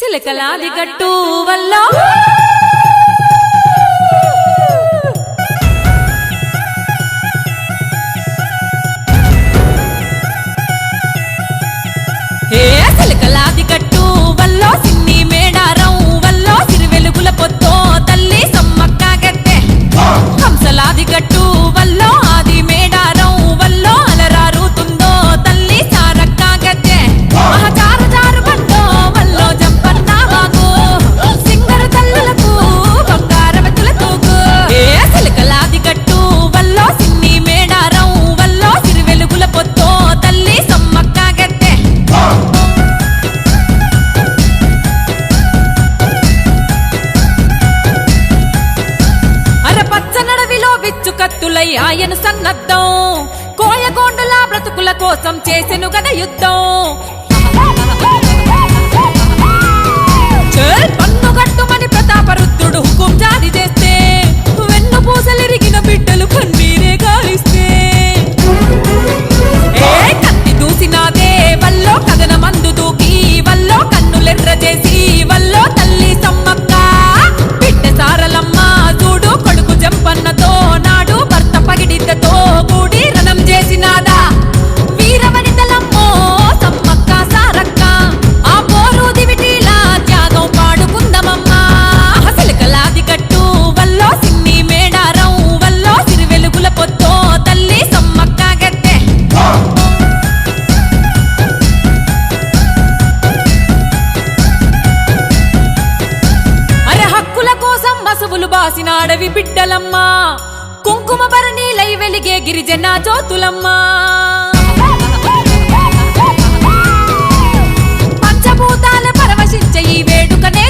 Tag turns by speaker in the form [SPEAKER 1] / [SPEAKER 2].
[SPEAKER 1] చిలకలాది గట్టు వల్ల చిలకలాది గట్టు వల్ల సిన్ని మేడారం వల్ల సిరివెలుగుల పొత్తో తల్లి సమ్మక్క గద్దె హంసలాది గట్టు వల్ల ఆది మేడారం వల్ల అలరారుతుందో తల్లి సారక్క గద్దె మహచారు జారు బండో వల్ల జంపన్న వాగు సింగరు తల్లులకు బంగారవతుల తూగు చిలకలాది గట్టు వల్ల సిన్ని మేడారం వల్ల సిరివెలుగుల పొత్తో తల్లి సమ్మక్క గద్దె విచ్చు కత్తులై ఆయన సన్నద్ధం కోయగోండుల బ్రతుకుల కోసం చేసెను గద యుద్ధం పన్నుగట్టుమని ప్రతాపరుద్రుడు హుకుం జారీ చేస్తే వెన్ను పూసలిరిగిన బిడ్డలు కన్నీరే గాలిస్తే కత్తి దూసినాదే వల్లో కథన మందు దూకి వల్లో కన్నులెర్ర చేసి వల్లో తల్లి సమ్మక్క బిడ్డ సారలమ్మ చూడు కొడుకు జంపన్నతో నాడు భర్త పగిడిద్దతో కూడి రణం చేసినాదా వీరవనితలమ్మో సమ్మక్క సారక్క ఆ పోరు దివిటీలా త్యాగం పాడుకుందమమ్మా చిలకలాది గట్టు వల్లో సిన్ని మేడారం వల్లో సిరివెలుగుల పొత్తో తల్లి సమ్మక్క గద్దె హక్కుల కోసం మసువులు బాసిన అడవి బిడ్డలమ్మా కుంకుమ భరణీలై వెలిగే గిరిజన జ్యోతులమ్మా పంచభూతాల పరవశించే ఈ వేడుకనే